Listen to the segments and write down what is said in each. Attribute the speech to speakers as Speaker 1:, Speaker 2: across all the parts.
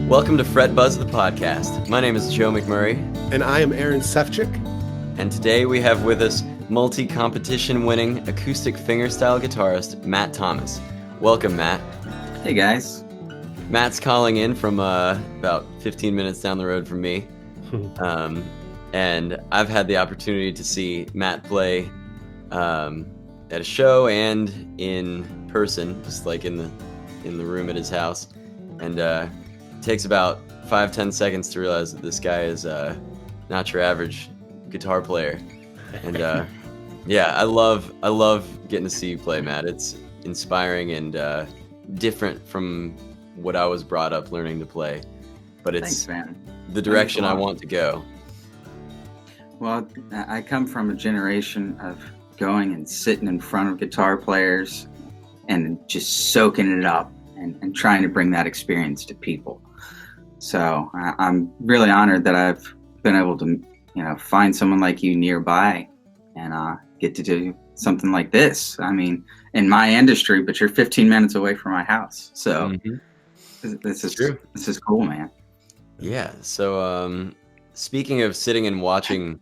Speaker 1: Welcome to Fret Buzz, the podcast. My name is Joe McMurray.
Speaker 2: And I am Aaron Sefchick.
Speaker 1: And today we have with us multi-competition winning acoustic fingerstyle guitarist, Matt Thomas. Welcome, Matt.
Speaker 3: Hey, guys.
Speaker 1: Matt's calling in from about 15 minutes down the road from me. And I've had the opportunity to see Matt play at a show and in person, just like in the room at his house. And it takes about 5-10 seconds to realize that this guy is not your average guitar player. And yeah, I love getting to see you play, Matt. It's inspiring and different from what I was brought up learning to play, but it's
Speaker 3: Thanks, man.
Speaker 1: The direction I want to go.
Speaker 3: Well, I come from a generation of going and sitting in front of guitar players and just soaking it up and trying to bring that experience to people. So I'm really honored that I've been able to, find someone like you nearby and get to do something like this. I mean, in my industry, but you're 15 minutes away from my house. So this is true. This is cool, man.
Speaker 1: Yeah. So speaking of sitting and watching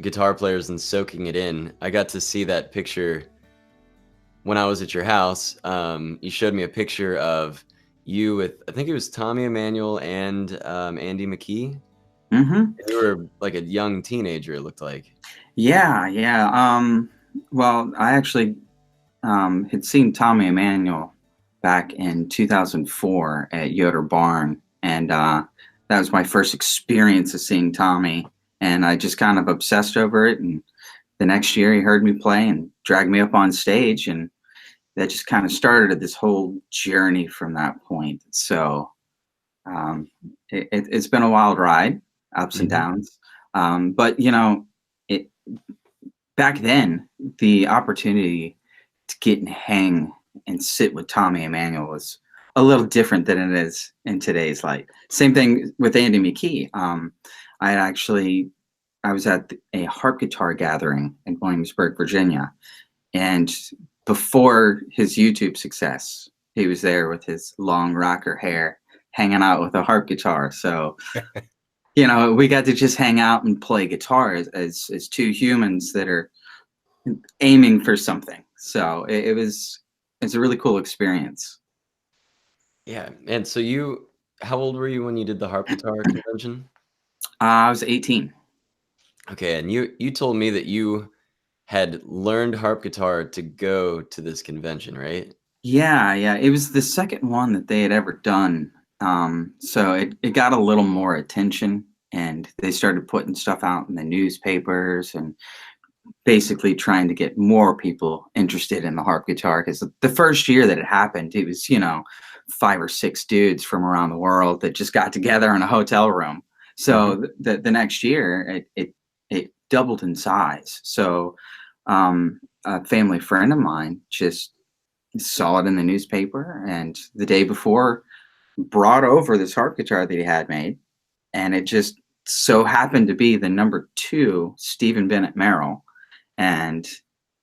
Speaker 1: guitar players and soaking it in, I got to see that picture when I was at your house. You showed me a picture of you with, I think it was Tommy Emmanuel and Andy McKee.
Speaker 3: Mm-hmm.
Speaker 1: You were like a young teenager, it looked like.
Speaker 3: Yeah. Well, I actually had seen Tommy Emmanuel back in 2004 at Yoder Barn, and that was my first experience of seeing Tommy, and I just kind of obsessed over it. And the next year he heard me play and dragged me up on stage, and that just kind of started this whole journey from that point. So it's been a wild ride, ups and downs. But back then, the opportunity to get and hang and sit with Tommy Emmanuel was a little different than it is in today's light. Same thing with Andy McKee. I was at a harp-guitar gathering in Williamsburg, Virginia, and before his YouTube success, he was there with his long rocker hair, hanging out with a harp guitar. So, we got to just hang out and play guitar as two humans that are aiming for something. So it's a really cool experience.
Speaker 1: Yeah. And so how old were you when you did the harp guitar convention?
Speaker 3: I was 18.
Speaker 1: Okay. And you told me that you had learned harp guitar to go to this convention, right?
Speaker 3: Yeah. It was the second one that they had ever done. So it got a little more attention, and they started putting stuff out in the newspapers and basically trying to get more people interested in the harp guitar. Because the first year that it happened, it was, 5 or 6 dudes from around the world that just got together in a hotel room. So the next year it doubled in size. So a family friend of mine just saw it in the newspaper, and the day before brought over this harp guitar that he had made, and it just so happened to be the number 2 Stephen Bennett Merrill, and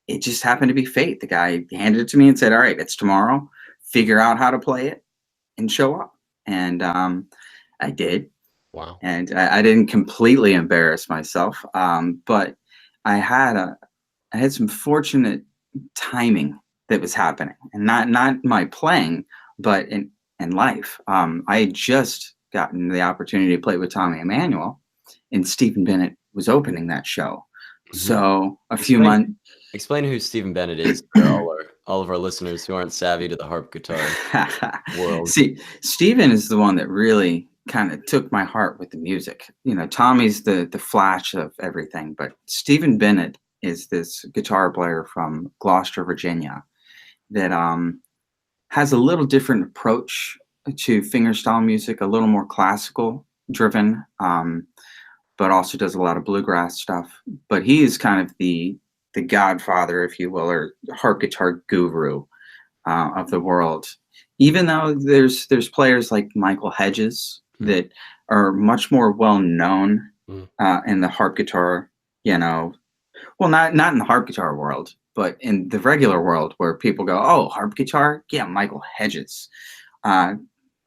Speaker 3: it just happened to be fate. The guy handed it to me and said, "All right, it's tomorrow. Figure out how to play it and show up." And I did.
Speaker 2: Wow.
Speaker 3: And I didn't completely embarrass myself, but I had some fortunate timing that was happening, and not my playing, but in life. I had just gotten the opportunity to play with Tommy Emmanuel, and Stephen Bennett was opening that show. So few months.
Speaker 1: Explain who Stephen Bennett is for all of our listeners who aren't savvy to the harp guitar world.
Speaker 3: See, Stephen is the one that really kind of took my heart with the music. Tommy's the flash of everything, but Stephen Bennett is this guitar player from Gloucester, Virginia, that has a little different approach to fingerstyle music, a little more classical driven, but also does a lot of bluegrass stuff. But he is kind of the godfather, if you will, or harp guitar guru of the world. Even though there's players like Michael Hedges that are much more well known in the harp guitar, well, not in the harp guitar world, but in the regular world where people go, "Oh, harp guitar, yeah, Michael Hedges."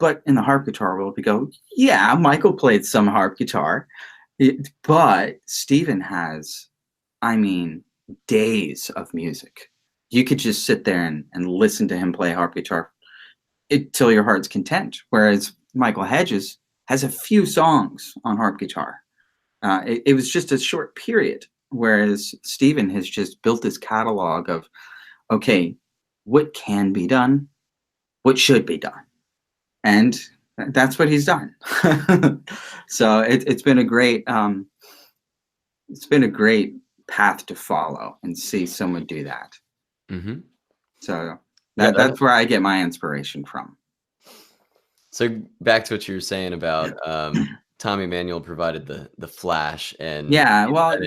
Speaker 3: But in the harp guitar world, we go, yeah, Michael played some harp guitar, but Stephen has, I mean, days of music. You could just sit there and listen to him play harp guitar till your heart's content. Whereas Michael Hedges has a few songs on harp guitar. It was just a short period. Whereas Stephen has just built this catalog of, okay, what can be done, what should be done. And that's what he's done. So it's been a great path to follow and see someone do that.
Speaker 1: Mm-hmm.
Speaker 3: So
Speaker 1: Yeah,
Speaker 3: that's where I get my inspiration from.
Speaker 1: So back to what you were saying about Tommy Emmanuel provided the flash, and
Speaker 3: yeah, well,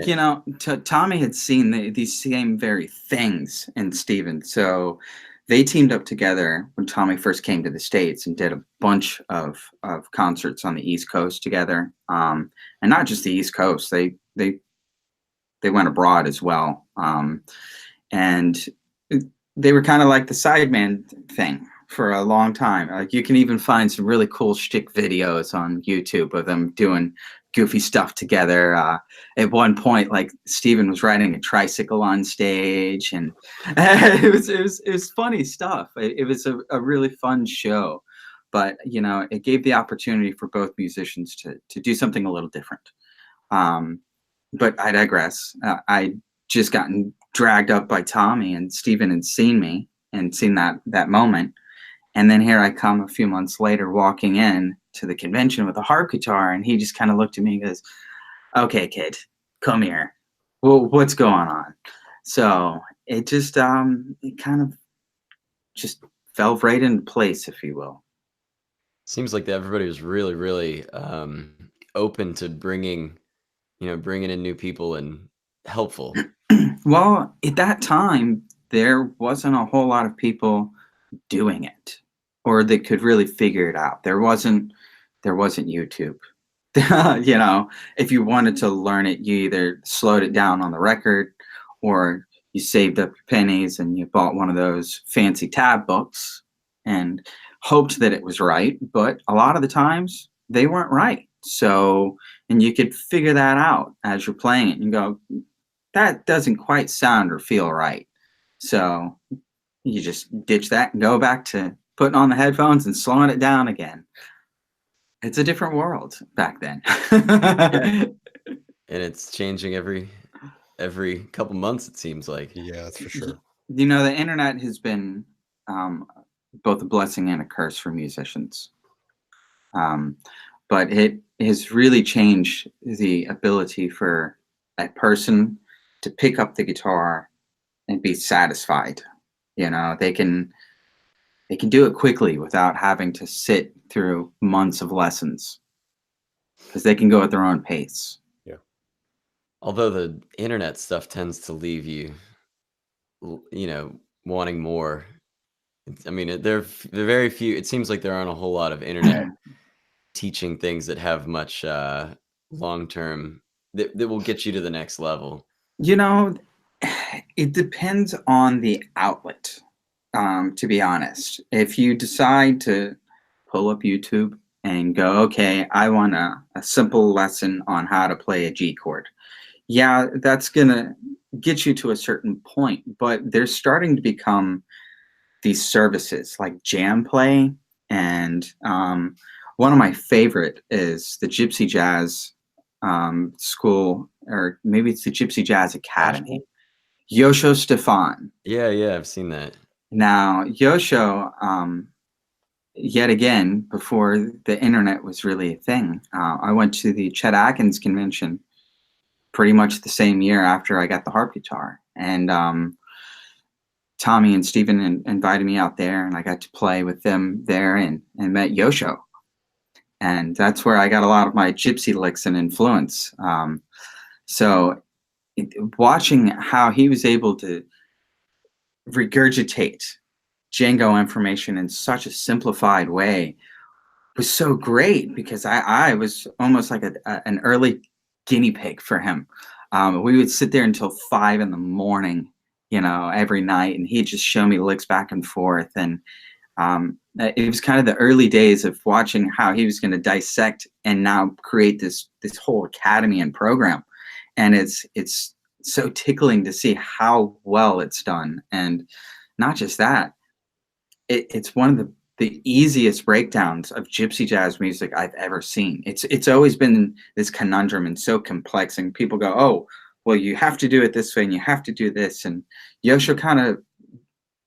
Speaker 3: Tommy had seen these same very things in Stephen, so they teamed up together when Tommy first came to the States and did a bunch of concerts on the East Coast together, and not just the East Coast. They went abroad as well, and they were kind of like the sideman thing for a long time. Like, you can even find some really cool shtick videos on YouTube of them doing goofy stuff together. At one point, like, Stephen was riding a tricycle on stage, and it was funny stuff. It was a really fun show, but it gave the opportunity for both musicians to do something a little different. But I digress. I just gotten dragged up by Tommy, and Stephen had seen me and seen that moment. And then here I come a few months later, walking in to the convention with a harp guitar, and he just kind of looked at me and goes, "Okay, kid, come here. Well, what's going on?" So it just it kind of just fell right into place, if you will.
Speaker 1: seems like everybody was really, really open to bringing in new people and helpful.
Speaker 3: Well, at that time, there wasn't a whole lot of people doing it, or that could really figure it out. There wasn't YouTube. If you wanted to learn it, you either slowed it down on the record, or you saved up your pennies and you bought one of those fancy tab books and hoped that it was right. But a lot of the times they weren't right. So, and you could figure that out as you're playing it and go, that doesn't quite sound or feel right. So you just ditch that and go back to putting on the headphones and slowing it down again. It's a different world back then.
Speaker 1: Yeah. And it's changing every couple months, it seems like.
Speaker 2: Yeah, that's for sure.
Speaker 3: The internet has been both a blessing and a curse for musicians. But it has really changed the ability for a person to pick up the guitar and be satisfied. They can do it quickly without having to sit through months of lessons, because they can go at their own pace.
Speaker 2: Yeah.
Speaker 1: Although the internet stuff tends to leave you, wanting more. I mean, they're very few. It seems like there aren't a whole lot of internet teaching things that have much long-term that will get you to the next level.
Speaker 3: It depends on the outlet. To be honest, if you decide to pull up YouTube and go, okay, I want a simple lesson on how to play a G chord. Yeah, that's going to get you to a certain point, but there's starting to become these services like Jam Play, and one of my favorite is the Gypsy Jazz School, or maybe it's the Gypsy Jazz Academy. Yosho Stefan.
Speaker 1: Yeah, I've seen that.
Speaker 3: Now, Yosho, yet again, before the internet was really a thing, I went to the Chet Atkins convention pretty much the same year after I got the harp guitar. And Tommy and Stephen invited me out there, and I got to play with them there and met Yosho. And that's where I got a lot of my gypsy licks and influence. So watching how he was able to regurgitate Django information in such a simplified way was so great, because I was almost like an early guinea pig for him. We would sit there until 5 a.m, every night, and he'd just show me licks back and forth. And It was kind of the early days of watching how he was going to dissect and now create this whole academy and program, and it's so tickling to see how well it's done. And not just that, it's one of the easiest breakdowns of gypsy jazz music I've ever seen. It's always been this conundrum and so complex, and people go, oh, well, you have to do it this way and you have to do this. And Yosho kind of,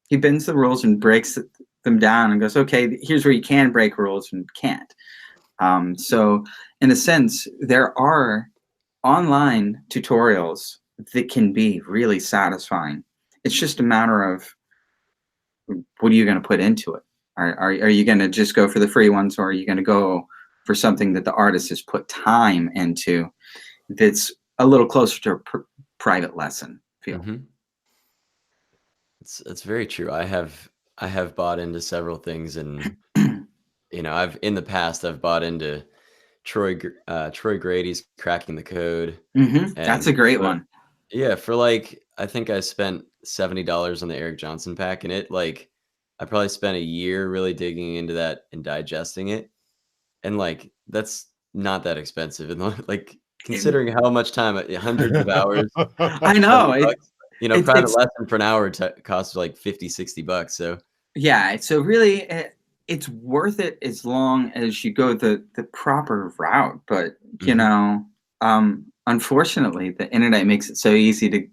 Speaker 3: he bends the rules and breaks them down and goes, okay, here's where you can break rules and can't. So in a sense, there are online tutorials that can be really satisfying. It's just a matter of, what are you going to put into it? Are you going to just go for the free ones, or are you going to go for something that the artist has put time into that's a little closer to a private lesson feel?
Speaker 1: Mm-hmm. It's very true. I have bought into several things, and in the past I've bought into Troy Grady's Cracking the Code,
Speaker 3: That's a
Speaker 1: and
Speaker 3: great one.
Speaker 1: yeah, for I think I spent $70 on the Eric Johnson pack, and I probably spent a year really digging into that and digesting it, and that's not that expensive, and considering how much time, hundreds of hours,
Speaker 3: I know.
Speaker 1: private lesson for an hour costs $50-$60. So
Speaker 3: yeah, so really it's worth it as long as you go the proper route. But unfortunately, the internet makes it so easy to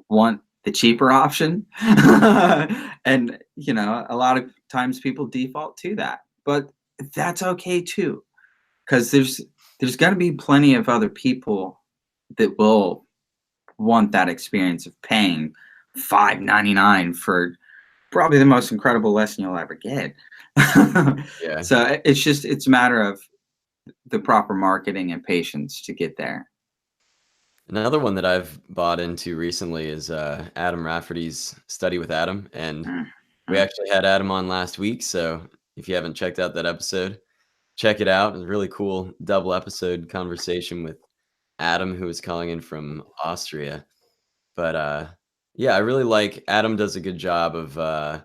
Speaker 3: want the cheaper option. And a lot of times people default to that, but that's okay too, because there's going to be plenty of other people that will want that experience of paying $5.99 for probably the most incredible lesson you'll ever get.
Speaker 1: Yeah.
Speaker 3: So it's a matter of the proper marketing and patience to get there.
Speaker 1: Another one that I've bought into recently is Adam Rafferty's Study with Adam, and we actually had Adam on last week. So if you haven't checked out that episode, check it out. It's a really cool double episode conversation with Adam, who is calling in from Austria. But yeah, I really like Adam. Does a good job of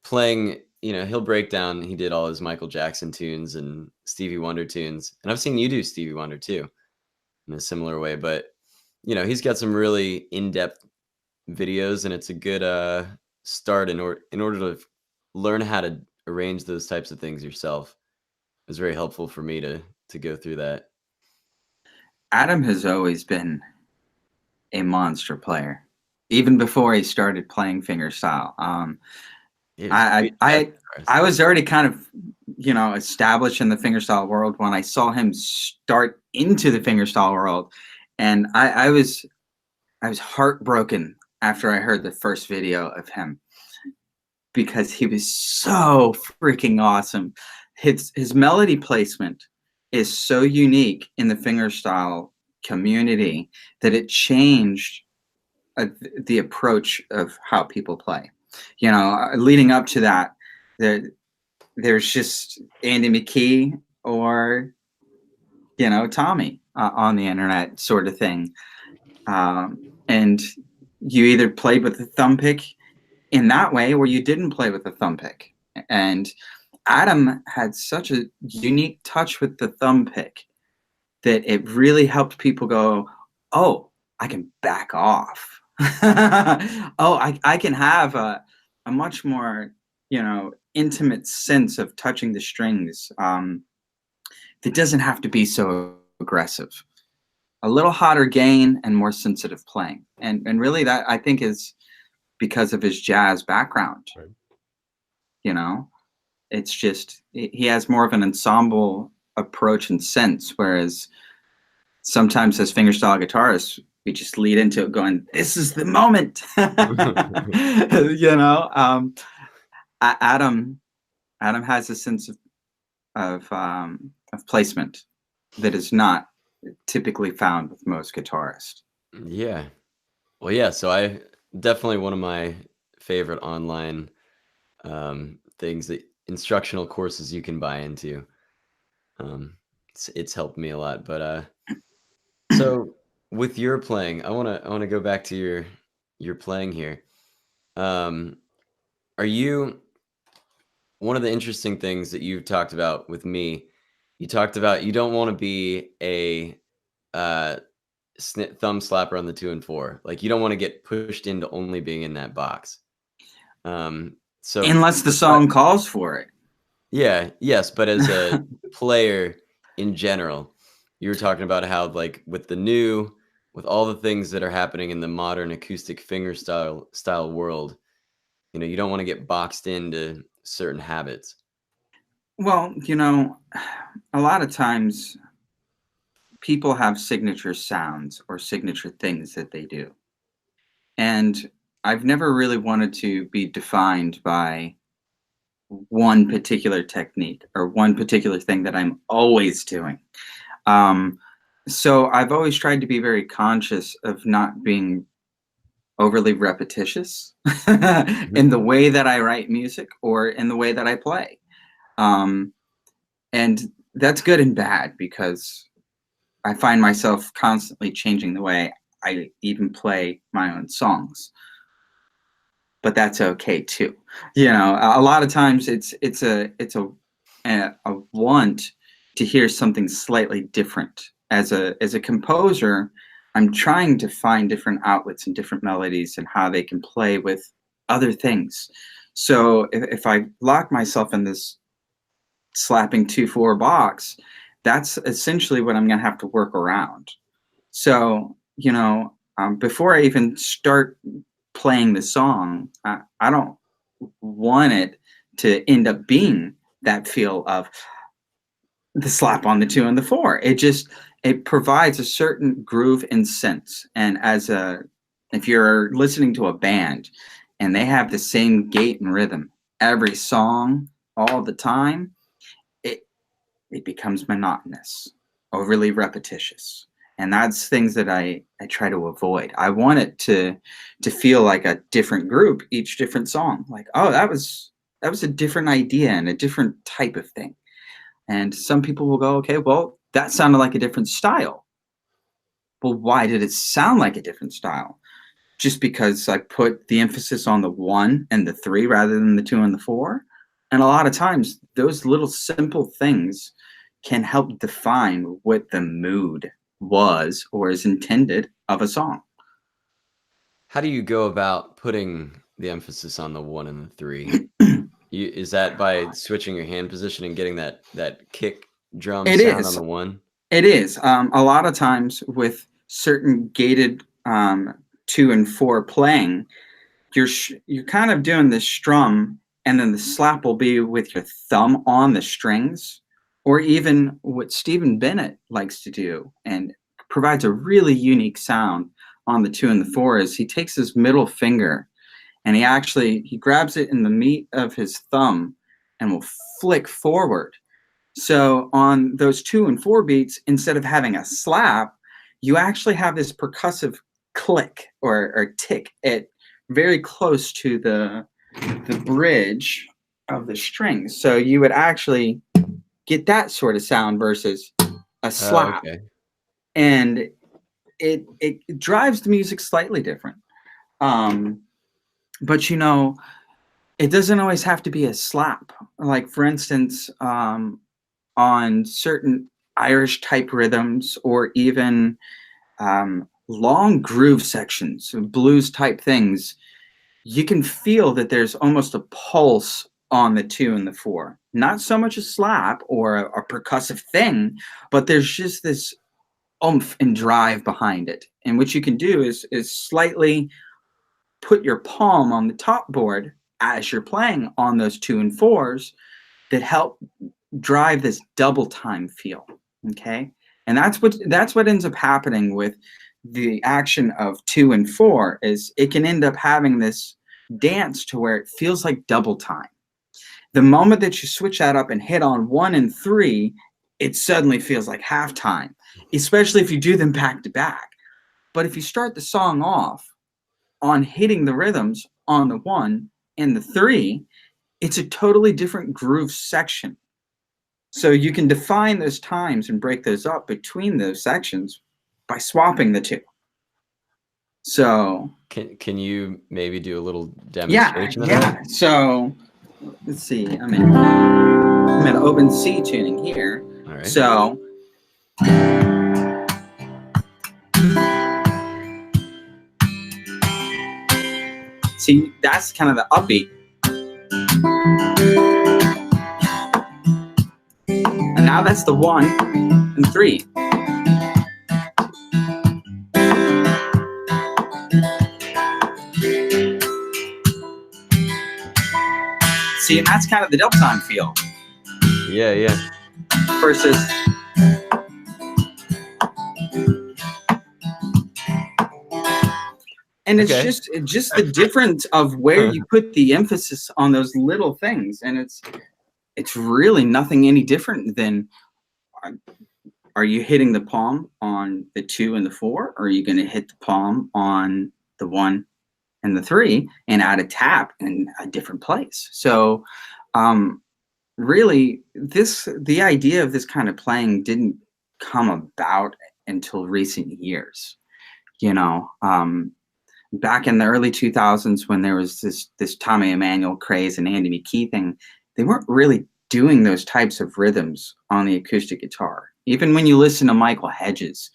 Speaker 1: playing. He'll break down. He did all his Michael Jackson tunes and Stevie Wonder tunes, and I've seen you do Stevie Wonder too, in a similar way. But he's got some really in-depth videos, and it's a good start in order to learn how to arrange those types of things yourself. It was very helpful for me to go through that.
Speaker 3: Adam has always been a monster player, even before he started playing fingerstyle. I was already kind of established in the fingerstyle world when I saw him start into the fingerstyle world, and I was heartbroken after I heard the first video of him, because he was so freaking awesome. His melody placement is so unique in the fingerstyle community that it changed the approach of how people play. Leading up to that, there's just Andy McKee or Tommy on the internet sort of thing, and you either played with the thumb pick in that way, or you didn't play with the thumb pick. And Adam had such a unique touch with the thumb pick that it really helped people go, oh, I can back off. Oh, I can have a much more, intimate sense of touching the strings that doesn't have to be so aggressive. A little hotter gain and more sensitive playing. And really that, I think, is because of his jazz background. Right. It's just, he has more of an ensemble approach and sense, whereas sometimes as fingerstyle guitarists, we just lead into it going, this is the moment. Adam has a sense of placement that is not typically found with most guitarists.
Speaker 1: Yeah. Well, yeah. So I definitely, one of my favorite online things, that instructional courses you can buy into. It's helped me a lot. But so with your playing, I wanna go back to your playing here. Are you one of the interesting things that you've talked about with me, you talked about you don't want to be a uh, thumb slapper on the 2 and 4. Like you don't want to get pushed into only being in that box. So
Speaker 3: Unless the song calls for it.
Speaker 1: Yeah, yes, but as a player in general, you were talking about how like with all the things that are happening in the modern acoustic fingerstyle world, you don't want to get boxed into certain habits.
Speaker 3: Well, a lot of times people have signature sounds or signature things that they do. And I've never really wanted to be defined by one particular technique or one particular thing that I'm always doing. So I've always tried to be very conscious of not being overly repetitious in the way that I write music or in the way that I play. And that's good and bad because I find myself constantly changing the way I even play my own songs. But that's okay too. A lot of times it's a want to hear something slightly different. As a composer, I'm trying to find different outlets and different melodies and how they can play with other things. So if I lock myself in this slapping 2/4 box, that's essentially what I'm going to have to work around. So, before I even start playing the song, I don't want it to end up being that feel of the slap on the 2 and the 4. It provides a certain groove and sense. And if you're listening to a band and they have the same gait and rhythm every song all the time, it becomes monotonous, overly repetitious. And that's things that I try to avoid. I want it to feel like a different group, each different song. Like, oh, that was a different idea and a different type of thing. And some people will go, okay, well, that sounded like a different style. Well, why did it sound like a different style? Just because I put the emphasis on the 1 and the 3 rather than the 2 and the 4? And a lot of times, those little simple things can help define what the mood was or is intended of a song.
Speaker 1: How do you go about putting the emphasis on the 1 and the 3? Is that by switching your hand position and getting that kick drum sound on the 1?
Speaker 3: It is. A lot of times with certain gated 2 and 4 playing, you're kind of doing this strum, and then the slap will be with your thumb on the strings, or even what Stephen Bennett likes to do and provides a really unique sound on the 2 and the 4 is he takes his middle finger and he grabs it in the meat of his thumb and will flick forward. So on those 2 and 4 beats, instead of having a slap, you actually have this percussive click or tick at very close to the bridge of the strings. So you would actually get that sort of sound versus a slap.
Speaker 1: Okay.
Speaker 3: And it drives the music slightly different. But it doesn't always have to be a slap. Like for instance, on certain Irish type rhythms or even long groove sections, blues type things, you can feel that there's almost a pulse on the 2 and the 4. Not so much a slap or a percussive thing, but there's just this oomph and drive behind it. And what you can do is slightly put your palm on the top board as you're playing on those 2 and 4s that help drive this double time feel. Okay. And that's what ends up happening with the action of 2 and 4 is it can end up having this dance to where it feels like double time. The moment that you switch that up and hit on 1 and 3, it suddenly feels like halftime, especially if you do them back to back. But if you start the song off on hitting the rhythms on the 1 and the 3, it's a totally different groove section. So you can define those times and break those up between those sections by swapping the 2. So
Speaker 1: can you maybe do a little demonstration of that?
Speaker 3: So let's see, I'm in open C tuning here.
Speaker 1: All right.
Speaker 3: So see, that's kind of the upbeat. And now that's the 1 and 3. See, and that's kind of the dub time feel.
Speaker 1: Yeah, yeah.
Speaker 3: Versus and it's
Speaker 1: Okay.
Speaker 3: just the difference of where you put the emphasis on those little things, and it's really nothing any different than are you hitting the palm on the 2 and the 4, or are you going to hit the palm on the 1 and the 3 and add a tap in a different place? So really the idea of this kind of playing didn't come about until recent years. Back in the early 2000s, when there was this Tommy Emmanuel craze and Andy McKee thing, they weren't really doing those types of rhythms on the acoustic guitar. Even when you listen to Michael Hedges,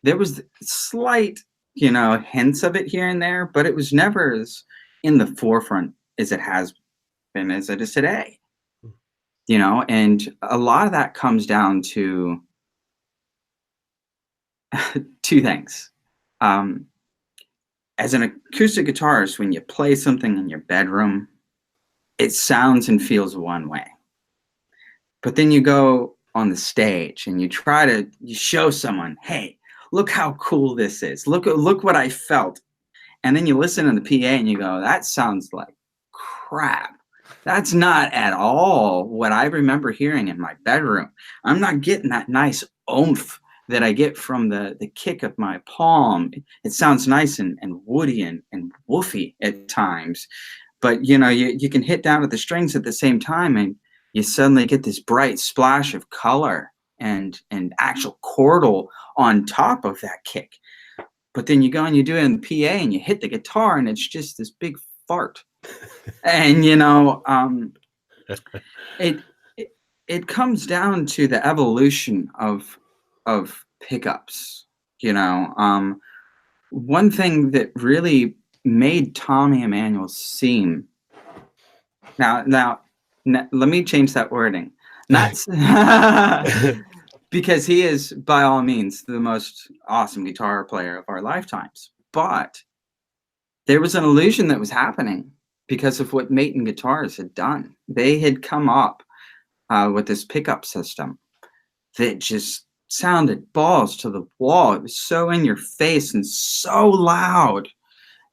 Speaker 3: there was slight, hints of it here and there, but it was never as in the forefront as it has been, as it is today. And a lot of that comes down to two things. As an acoustic guitarist, when you play something in your bedroom, it sounds and feels one way. But then you go on the stage and you show someone, hey, look how cool this is. Look what I felt. And then you listen to the PA and you go, that sounds like crap. That's not at all what I remember hearing in my bedroom. I'm not getting that nice oomph that I get from the kick of my palm. It sounds nice and woody and woofy at times. But, you can hit down at the strings at the same time and you suddenly get this bright splash of color and actual chordal on top of that kick. But then you go and you do it in the PA and you hit the guitar and it's just this big fart. And, it comes down to the evolution of pickups. One thing that really made Tommy Emmanuel seem now let me change that wording. Not because he is by all means the most awesome guitar player of our lifetimes, but there was an illusion that was happening because of what Maton Guitars had done. They had come up with this pickup system that just sounded balls to the wall. It was so in your face and so loud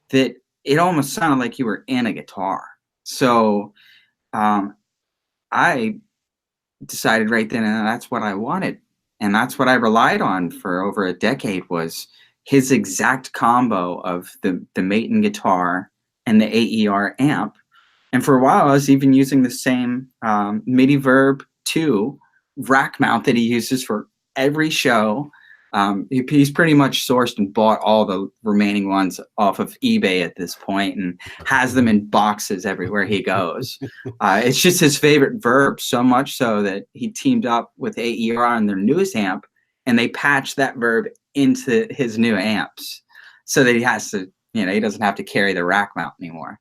Speaker 3: that it almost sounded like you were in a guitar. So I decided right then and that's what I wanted. And that's what I relied on for over a decade, was his exact combo of the Maton guitar and the AER amp. And for a while, I was even using the same MIDI Verb 2 rack mount that he uses for every show. He's pretty much sourced and bought all the remaining ones off of eBay at this point and has them in boxes everywhere he goes. It's just his favorite Verb, so much so that he teamed up with AER on their newest amp and they patched that Verb into his new amps so that he has to, he doesn't have to carry the rack mount anymore.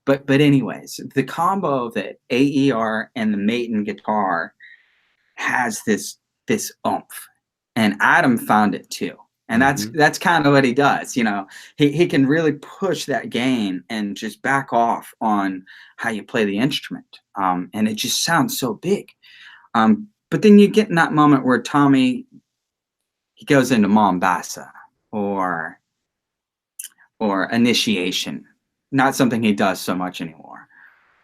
Speaker 3: But anyways, the combo of the AER and the Maton guitar has this oomph. And Adam found it too. And that's kind of what he does. He can really push that gain and just back off on how you play the instrument. And it just sounds so big. But then you get in that moment where Tommy, he goes into Mombasa or initiation. Not something he does so much anymore.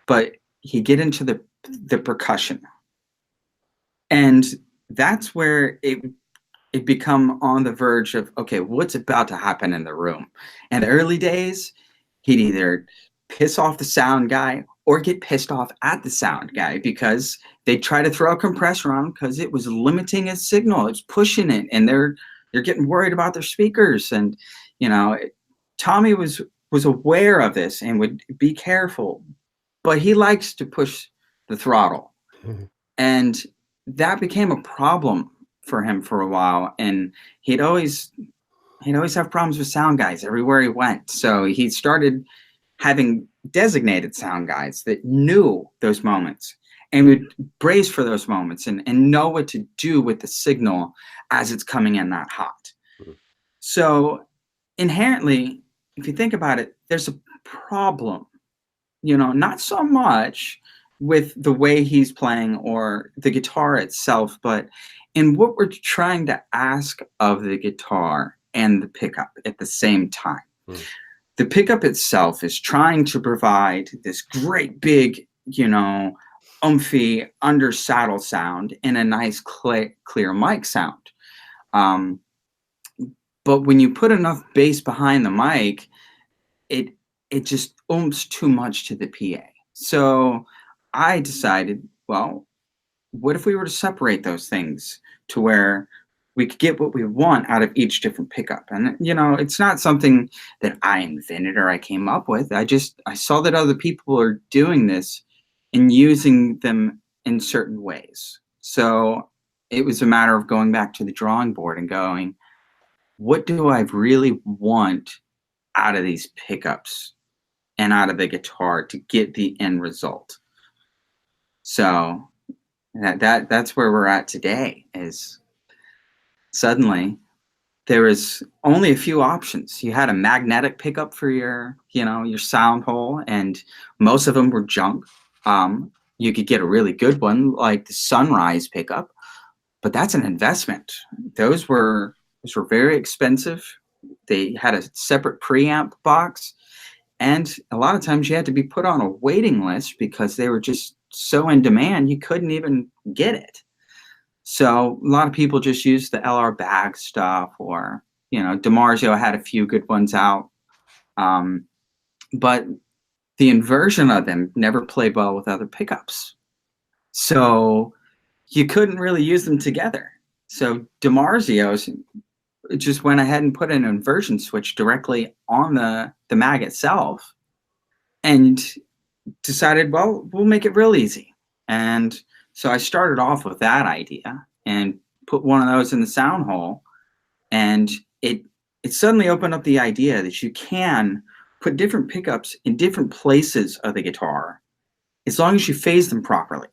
Speaker 3: But he get into the percussion. And that's where it become on the verge of, okay, what's about to happen in the room? In the early days, he'd either piss off the sound guy or get pissed off at the sound guy because they try to throw a compressor on because it was limiting his signal. It's pushing it, and they're getting worried about their speakers. And Tommy was aware of this and would be careful, but he likes to push the throttle.
Speaker 2: Mhm.
Speaker 3: And that became a problem for him for a while. And he'd always have problems with sound guys everywhere he went. So he started having designated sound guys that knew those moments and would brace for those moments and know what to do with the signal as it's coming in that hot.
Speaker 2: Mhm.
Speaker 3: So inherently, if you think about it, there's a problem, not so much with the way he's playing or the guitar itself, but in what we're trying to ask of the guitar and the pickup at the same time.
Speaker 2: Mm.
Speaker 3: The pickup itself is trying to provide this great big, umphy under saddle sound and a nice clear mic sound. But when you put enough bass behind the mic, it just oomph too much to the PA. So I decided, well, what if we were to separate those things to where we could get what we want out of each different pickup? And, it's not something that I invented or I came up with. I saw that other people are doing this and using them in certain ways. So it was a matter of going back to the drawing board and going, what do I really want out of these pickups and out of the guitar to get the end result? So that's where we're at today. Is suddenly there is only a few options. You had a magnetic pickup for your sound hole, and most of them were junk. You could get a really good one like the Sunrise pickup, but that's an investment. Those were very expensive. They had a separate preamp box, and a lot of times you had to be put on a waiting list because they were just so in demand you couldn't even get it. So a lot of people just used the LR bag stuff, or DiMarzio had a few good ones out, but the inversion of them never played well with other pickups, so you couldn't really use them together. So DiMarzio's just went ahead and put an inversion switch directly on the mag itself and decided, well, we'll make it real easy. And so I started off with that idea and put one of those in the sound hole, and it suddenly opened up the idea that you can put different pickups in different places of the guitar as long as you phase them properly.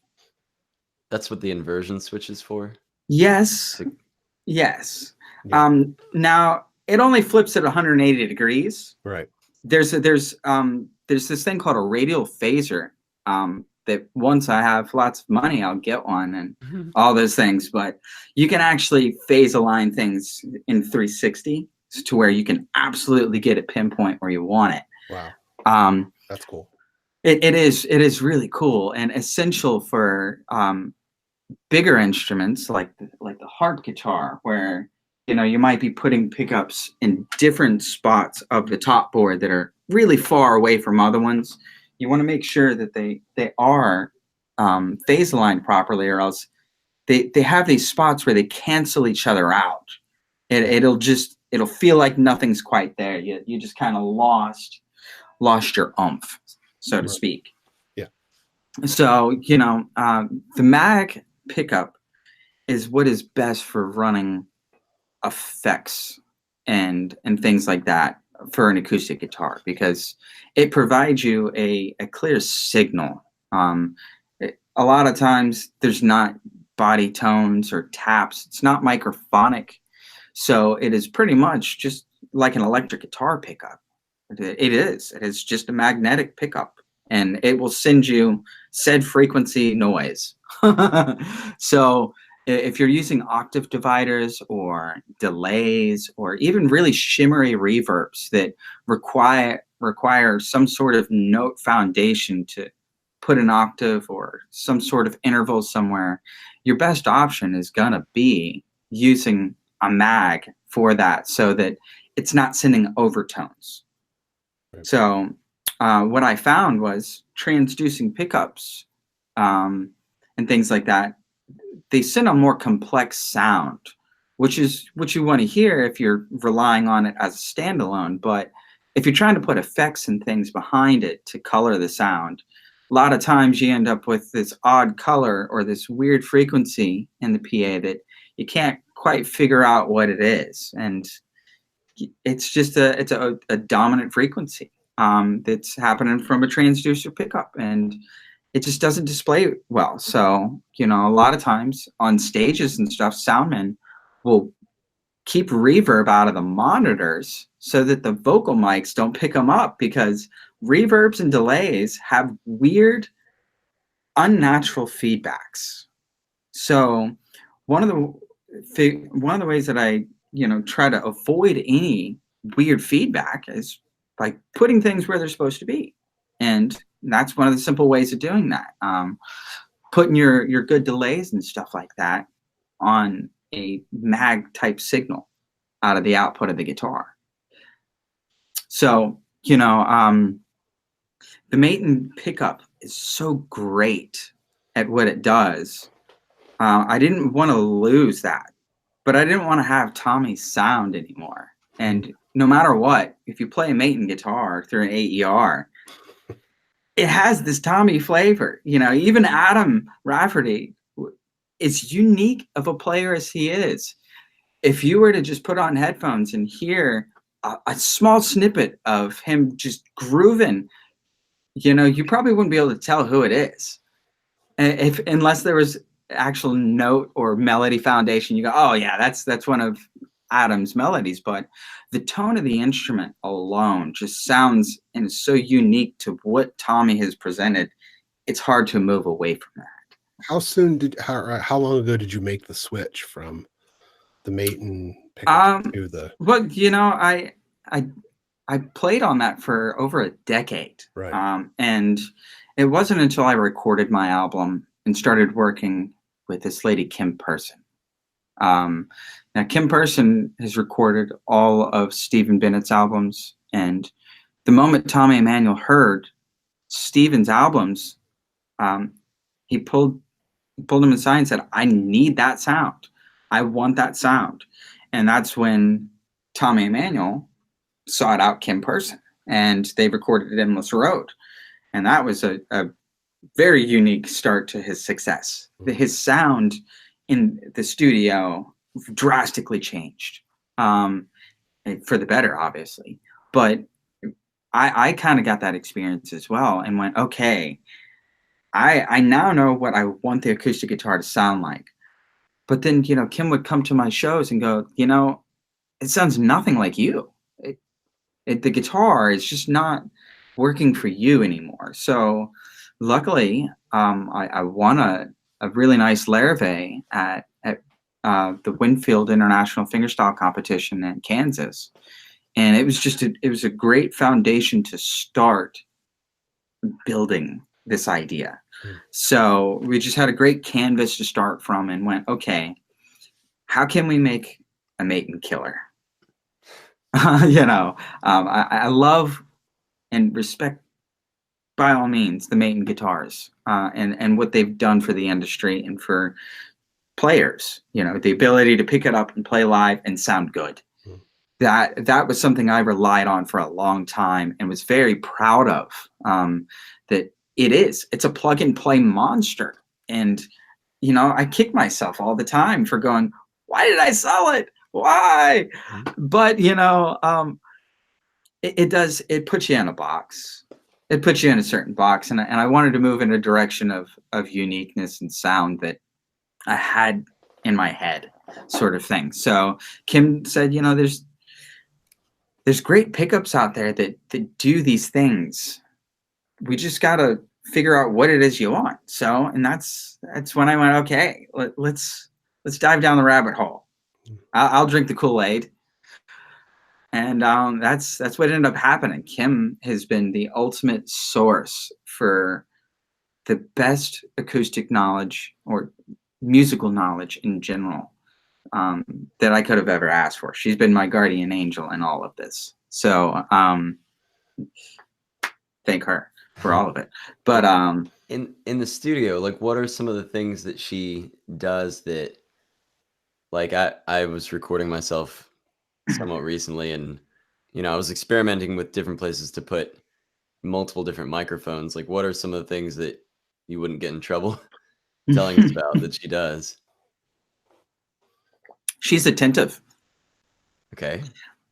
Speaker 1: That's what the inversion switch is for?
Speaker 3: Yes. Yes.
Speaker 2: Yeah.
Speaker 3: Now it only flips at 180 degrees.
Speaker 2: Right.
Speaker 3: There's this thing called a radial phaser, that once I have lots of money, I'll get one and all those things. But you can actually phase align things in 360 to where you can absolutely get it pinpoint where you want it.
Speaker 2: Wow. That's cool.
Speaker 3: It is really cool and essential for bigger instruments like the harp guitar, where you might be putting pickups in different spots of the top board that are really far away from other ones. You want to make sure that they are phase aligned properly, or else they have these spots where they cancel each other out. It'll feel like nothing's quite there. You just kind of lost your oomph, so to speak.
Speaker 2: Yeah.
Speaker 3: So the mag pickup is what is best for running effects and things like that for an acoustic guitar, because it provides you a clear signal. A lot of times there's not body tones or taps. It's not microphonic. So it is pretty much just like an electric guitar pickup. It is just a magnetic pickup, and it will send you said frequency noise. So if you're using octave dividers or delays or even really shimmery reverbs that require some sort of note foundation to put an octave or some sort of interval somewhere, your best option is going to be using a mag for that, so that it's not sending overtones. Right. So what I found was transducing pickups and things like that, they send a more complex sound, which is what you want to hear if you're relying on it as a standalone. But if you're trying to put effects and things behind it to color the sound, lot of times you end up with this odd color or this weird frequency in the PA that you can't quite figure out what it is. And it's just a dominant frequency that's happening from a transducer pickup, and it just doesn't display well. So, a lot of times on stages and stuff, soundmen will keep reverb out of the monitors so that the vocal mics don't pick them up, because reverbs and delays have weird, unnatural feedbacks. So one of the ways that I try to avoid any weird feedback is by putting things where they're supposed to be, and that's one of the simple ways of doing that. Putting your good delays and stuff like that on a mag type signal out of the output of the guitar. So, the Maton pickup is so great at what it does. I didn't want to lose that, but I didn't want to have Tommy's sound anymore. And no matter what, if you play a Maton guitar through an AER, it has this Tommy flavor. Even Adam Rafferty, as unique of a player as he is, if you were to just put on headphones and hear a small snippet of him just grooving, you probably wouldn't be able to tell who it is, unless there was actual note or melody foundation. You go, oh yeah, that's one of Adam's melodies. But the tone of the instrument alone just sounds and is so unique to what Tommy has presented. It's hard to move away from that.
Speaker 2: How long ago did you make the switch from the Maton pickup to the?
Speaker 3: Well, I played on that for over a decade,
Speaker 2: right?
Speaker 3: And it wasn't until I recorded my album and started working with this lady, Kim Person. Now, Kim Person has recorded all of Stephen Bennett's albums, and the moment Tommy Emmanuel heard Stephen's albums, he pulled him aside and said, I need that sound. I want that sound. And that's when Tommy Emmanuel sought out Kim Person, and they recorded it Endless Road. And that was a very unique start to his success. His sound in the studio drastically changed, for the better, obviously. But I kind of got that experience as well and went, okay, I now know what I want the acoustic guitar to sound like. But then, Kim would come to my shows and go, it sounds nothing like you. The guitar is just not working for you anymore. So luckily, I won a really nice Larrivee at the Winfield International Fingerstyle competition in Kansas. And it was a great foundation to start building this idea. So we just had a great canvas to start from and went, okay, how can we make a Maton killer? I love and respect, by all means, the Maton guitars and what they've done for the industry and for players. The ability to pick it up and play live and sound good. That was something I relied on for a long time and was very proud of. That it's a plug and play monster. And, I kick myself all the time for going, why did I sell it? Why? But, it puts you in a box. It puts you in a certain box. And I wanted to move in a direction of uniqueness and sound that I had in my head, sort of thing. So Kim said, there's great pickups out there that do these things. We just got to figure out what it is you want. So, and that's when I went, okay, let's dive down the rabbit hole. I'll drink the Kool-Aid. And that's what ended up happening. Kim has been the ultimate source for the best acoustic knowledge or musical knowledge in general that I could have ever asked for. She's been my guardian angel in all of this. So thank her for all of it. But
Speaker 1: in the studio, like, what are some of the things that she does that, like, I was recording myself somewhat recently, and I was experimenting with different places to put multiple different microphones. Like, what are some of the things that you wouldn't get in trouble telling us about that she does?
Speaker 3: She's attentive.
Speaker 1: Okay.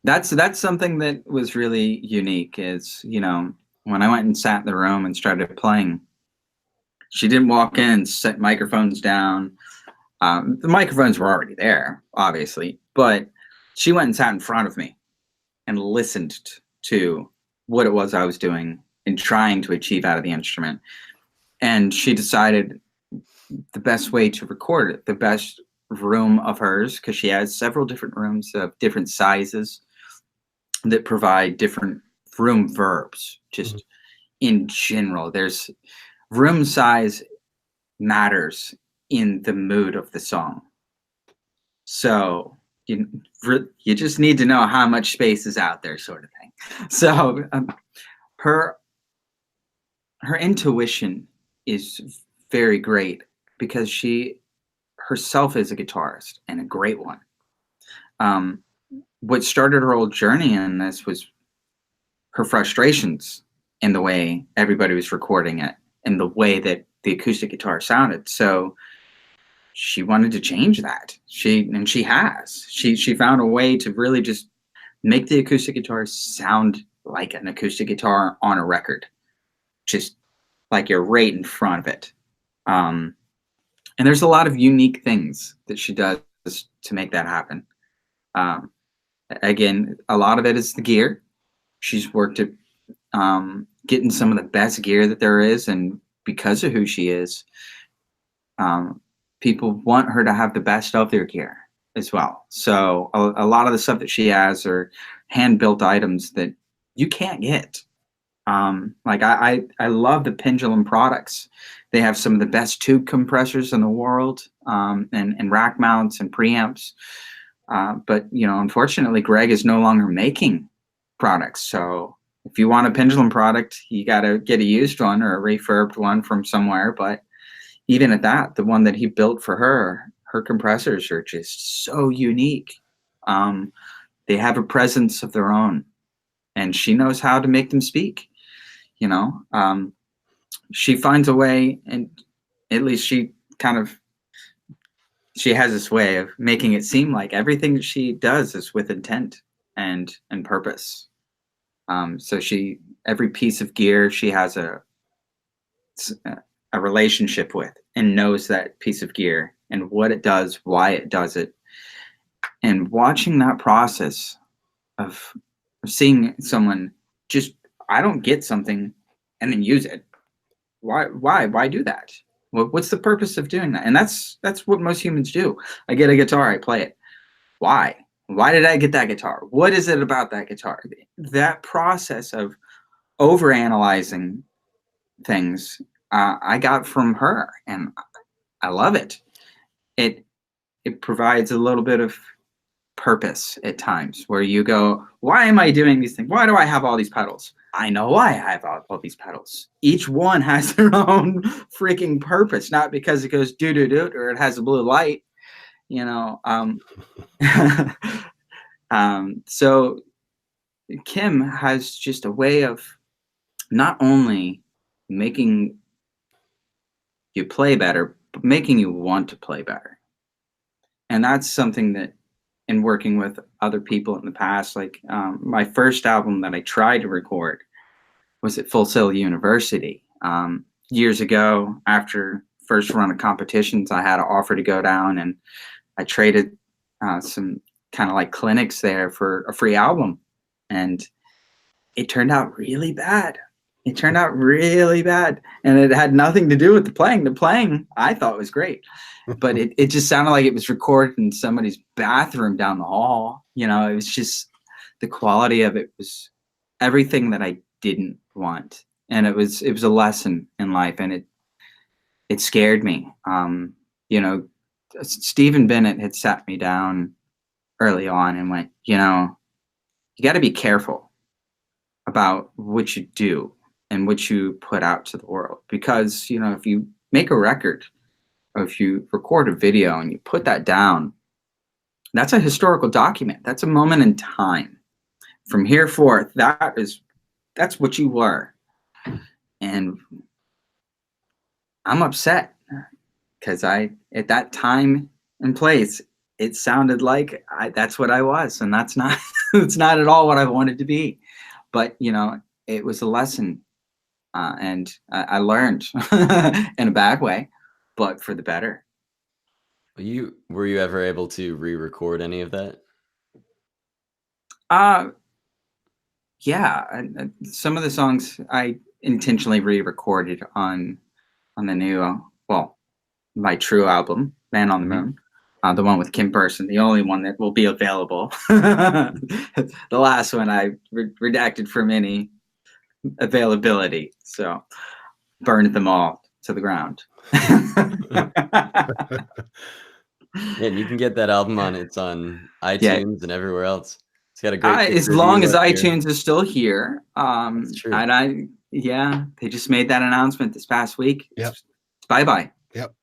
Speaker 3: That's something that was really unique. Is, you know, when I went and sat in the room and started playing, she didn't walk in, set microphones down. The microphones were already there, obviously, but she went and sat in front of me and listened to what it was I was doing and trying to achieve out of the instrument. And she decided the best way to record it, the best room of hers, because she has several different rooms of different sizes that provide different room verbs. Just in general, there's room size matters in the mood of the song. So you just need to know how much space is out there, sort of thing. So her intuition is very great because she herself is a guitarist and a great one. What started her whole journey in this was her frustrations in the way everybody was recording it and the way that the acoustic guitar sounded. So she wanted to change that. She found a way to really just make the acoustic guitar sound like an acoustic guitar on a record, just like you're right in front of it. And there's a lot of unique things that she does to make that happen. Again, a lot of it is the gear. She's worked at getting some of the best gear that there is, and because of who she is, people want her to have the best of their gear as well. So a lot of the stuff that she has are hand-built items that you can't get. Like I love the Pendulum products. They have some of the best tube compressors in the world, and rack mounts and preamps. But you know, unfortunately, Greg is no longer making products. So if you want a Pendulum product, you got to get a used one or a refurbed one from somewhere. But even at that, the one that he built for her compressors are just so unique. They have a presence of their own, and she knows how to make them speak. You know, she finds a way, and at least she has this way of making it seem like everything that she does is with intent and purpose. So every piece of gear she has a relationship with and knows that piece of gear and what it does, why it does it. And watching that process of seeing someone just, I don't get something and then use it. Why do that? What's the purpose of doing that? And that's what most humans do. I get a guitar, I play it. Why did I get that guitar? What is it about that guitar? That process of overanalyzing things, I got from her, and I love it. It provides a little bit of purpose at times where you go, why am I doing these things? Why do I have all these pedals? I know why I have all these pedals. Each one has their own freaking purpose, not because it goes do-do-do or it has a blue light, you know. So Kim has just a way of not only making you play better, but making you want to play better. And that's something that, in working with other people in the past, like my first album that I tried to record was at Full Sail University. Years ago, after first run of competitions, I had an offer to go down, and I traded some kind of like clinics there for a free album. And it turned out really bad. It turned out really bad. And it had nothing to do with the playing. The playing I thought was great. But it just sounded like it was recorded in somebody's bathroom down the hall. You know, it was just, the quality of it was everything that I didn't want. And it was a lesson in life, and it scared me. You know, Stephen Bennett had sat me down early on and went, you know, you got to be careful about what you do and what you put out to the world. Because, you know, if you make a record, or if you record a video and you put that down, that's a historical document. That's a moment in time. From here forth, that's what you were. And I'm upset because at that time and place, it sounded like that's what I was, and that's not it's not at all what I wanted to be. But it was a lesson, and I learned in a bad way, but for the better.
Speaker 1: Were you ever able to re-record any of that?
Speaker 3: Yeah, some of the songs I intentionally re-recorded on the new, my true album, Man on the Moon, the one with Kim Person, the only one that will be available. The last one I redacted from any availability, so burned them all to the ground.
Speaker 1: And you can get that album on iTunes and everywhere else. It's got a great
Speaker 3: as long as iTunes is still here.
Speaker 1: That's true.
Speaker 3: And they just made that announcement this past week.
Speaker 2: Yep.
Speaker 3: Bye-bye.
Speaker 2: Yep.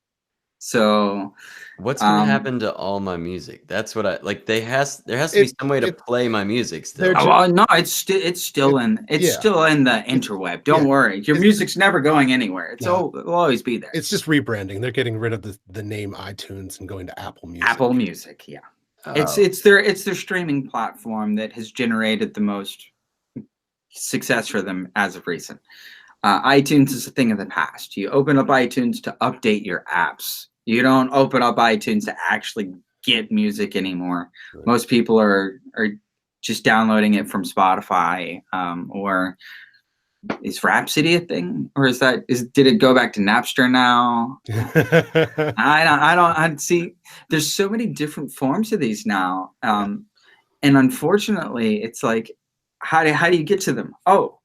Speaker 3: So
Speaker 1: what's going to happen to all my music? That's what I like. There has to be some way to play my music still.
Speaker 3: No, it's still in the interweb. Don't worry. Your music's never going anywhere. It'll always be there.
Speaker 2: It's just rebranding. They're getting rid of the name iTunes and going to Apple Music.
Speaker 3: Apple Music, yeah. Oh. It's their streaming platform that has generated the most success for them as of recent. iTunes is a thing of the past. You open up iTunes to update your apps. You don't open up iTunes to actually get music anymore. Right. Most people are just downloading it from Spotify, or is Rhapsody a thing, or did it go back to Napster now? I see. There's so many different forms of these now, and unfortunately, it's like, how do you get to them? Oh,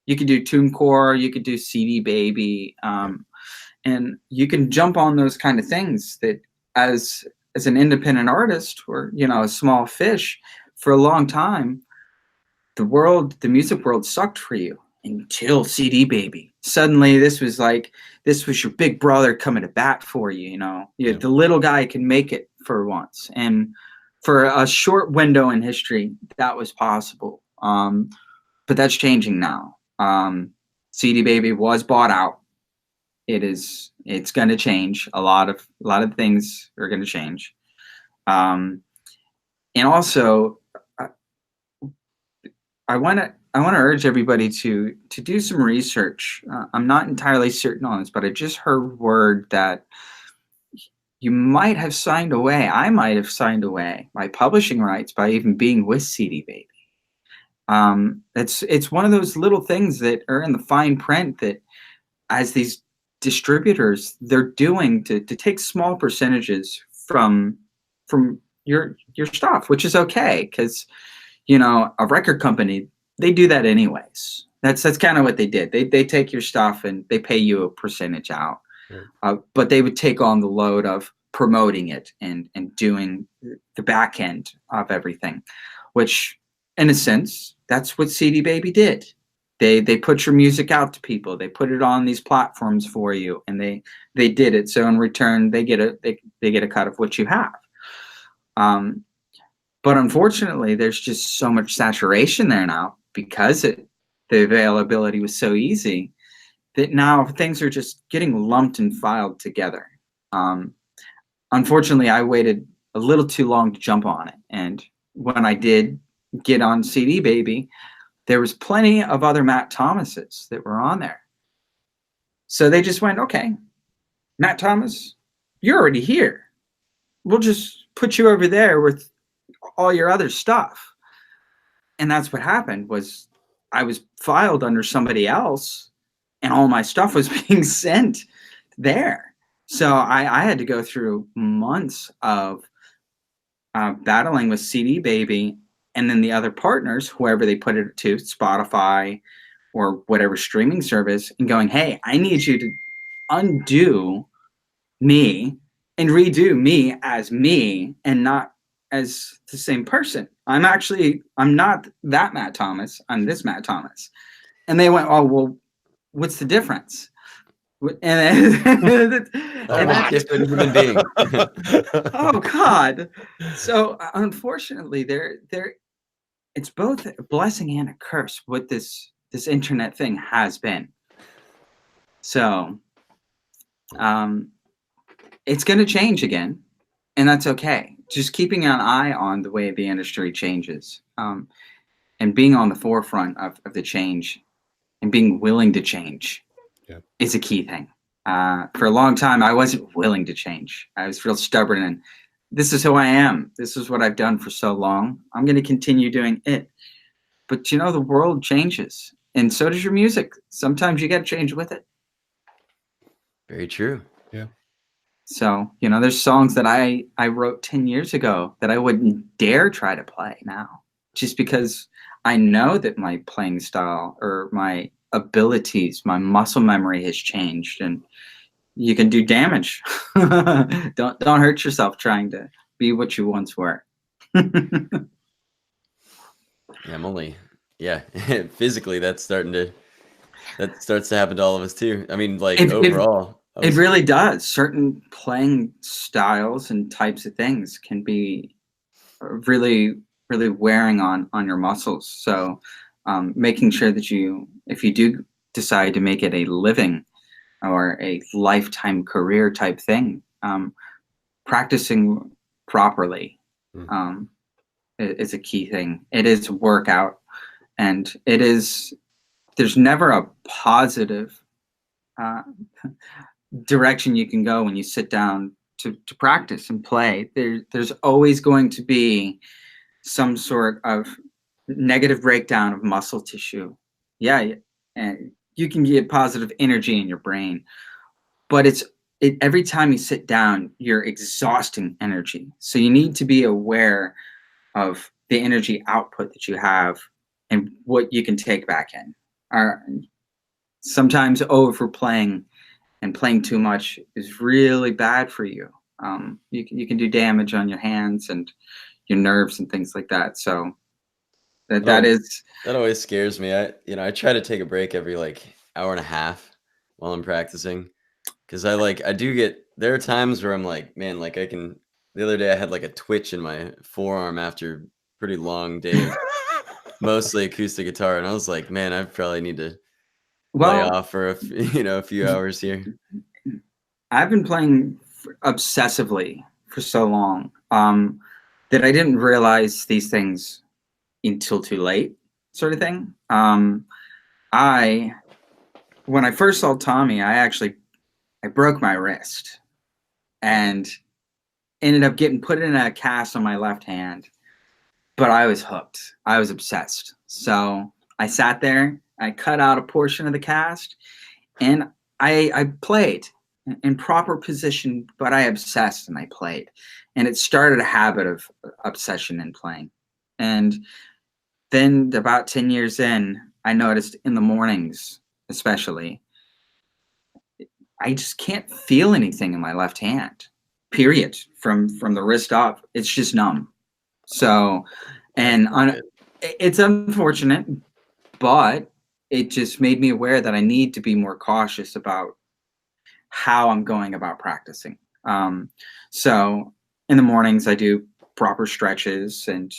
Speaker 3: you could do TuneCore, you could do CD Baby, and you can jump on those kind of things that, as an independent artist or a small fish, for a long time, the music world sucked for you until CD Baby. Suddenly, this was your big brother coming to bat for you. The little guy can make it for once, and for a short window in history, that was possible. But that's changing now. CD Baby was bought out. It's going to change. A lot of things are going to change. And also, I want to urge everybody to do some research. I'm not entirely certain on this, but I just heard word that you might have signed away. I might have signed away my publishing rights by even being with CD Baby. It's one of those little things that are in the fine print that, as these distributors, they're doing to take small percentages from your stuff, which is okay, because a record company, they do that anyways. That's kind of what they did. They take your stuff and they pay you a percentage out, but they would take on the load of promoting it and doing the back end of everything, which, in a sense, that's what CD Baby did. They put your music out to people. They put it on these platforms for you, and they did it. So in return, they get a cut of what you have. But unfortunately, there's just so much saturation there now, because the availability was so easy, that now things are just getting lumped and filed together. Unfortunately, I waited a little too long to jump on it, and when I did get on CD Baby, there was plenty of other Matt Thomases that were on there. So they just went, okay, Matt Thomas, you're already here. We'll just put you over there with all your other stuff. And that's what happened. Was I was filed under somebody else, and all my stuff was being sent there. So I had to go through months of battling with CD Baby, and then the other partners, whoever they put it to, Spotify or whatever streaming service, and going, hey, I need you to undo me and redo me and not as the same person. I'm not that Matt Thomas. I'm this Matt Thomas. And they went, oh, well, what's the difference? And
Speaker 1: different human being.
Speaker 3: Oh God. So unfortunately, it's both a blessing and a curse with this this internet thing has been. So it's going to change again, and that's okay. Just keeping an eye on the way the industry changes, and being on the forefront of the change and being willing to change is a key thing. For a long time, I wasn't willing to change. I was real stubborn, and this is who I am. This is what I've done for so long. I'm going to continue doing it. But you know, the world changes, and so does your music. Sometimes you got to change with it.
Speaker 1: Very true.
Speaker 2: Yeah.
Speaker 3: So, you know, there's songs that I wrote 10 years ago that I wouldn't dare try to play now, just because I know that my playing style or my abilities, my muscle memory has changed, and you can do damage. Don't hurt yourself trying to be what you once were.
Speaker 1: Yeah, I'm only, physically that starts to happen to all of us too. I mean, like overall.
Speaker 3: It really does. Certain playing styles and types of things can be really, really wearing on your muscles. So making sure that if you do decide to make it a living or a lifetime career type thing, practicing properly is a key thing. It is workout, and there's never a positive direction you can go when you sit down to practice and play. There's always going to be some sort of negative breakdown of muscle tissue. Yeah, and you can get positive energy in your brain, but every time you sit down, you're exhausting energy. So you need to be aware of the energy output that you have and what you can take back in. Sometimes overplaying and playing too much is really bad for you. You can do damage on your hands and your nerves and things like that. So that
Speaker 1: always scares me. I try to take a break every like hour and a half while I'm practicing, because there are times where I'm like, man, like the other day I had like a twitch in my forearm after a pretty long day of mostly acoustic guitar, and I was like, man, I probably need to lay off for a few hours here.
Speaker 3: I've been playing obsessively for so long that I didn't realize these things until too late, sort of thing. When I first saw Tommy, I broke my wrist and ended up getting put in a cast on my left hand, but I was hooked. I was obsessed. So I sat there, I cut out a portion of the cast, and I played in proper position, but I obsessed and I played. And it started a habit of obsession in playing. And then about 10 years in, I noticed in the mornings, especially, I just can't feel anything in my left hand, period, from the wrist up. It's just numb. So, it's unfortunate, but it just made me aware that I need to be more cautious about how I'm going about practicing. So in the mornings, I do proper stretches and,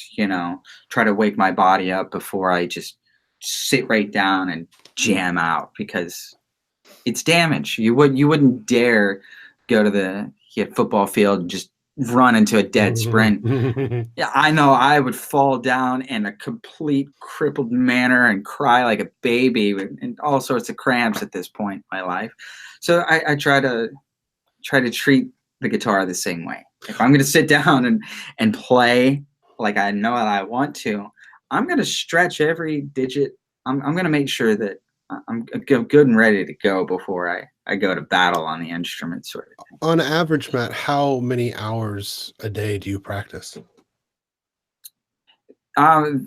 Speaker 3: try to wake my body up before I just sit right down and jam out, because it's damage. You wouldn't dare go to the football field and just run into a dead sprint. Yeah, I know I would fall down in a complete crippled manner and cry like a baby and all sorts of cramps at this point in my life. So I try to treat the guitar the same way. If I'm going to sit down and play like I know that I want to, I'm going to stretch every digit. I'm going to make sure that I'm good and ready to go before I go to battle on the instrument, sort of thing.
Speaker 2: On average, Matt, how many hours a day do you practice?
Speaker 3: That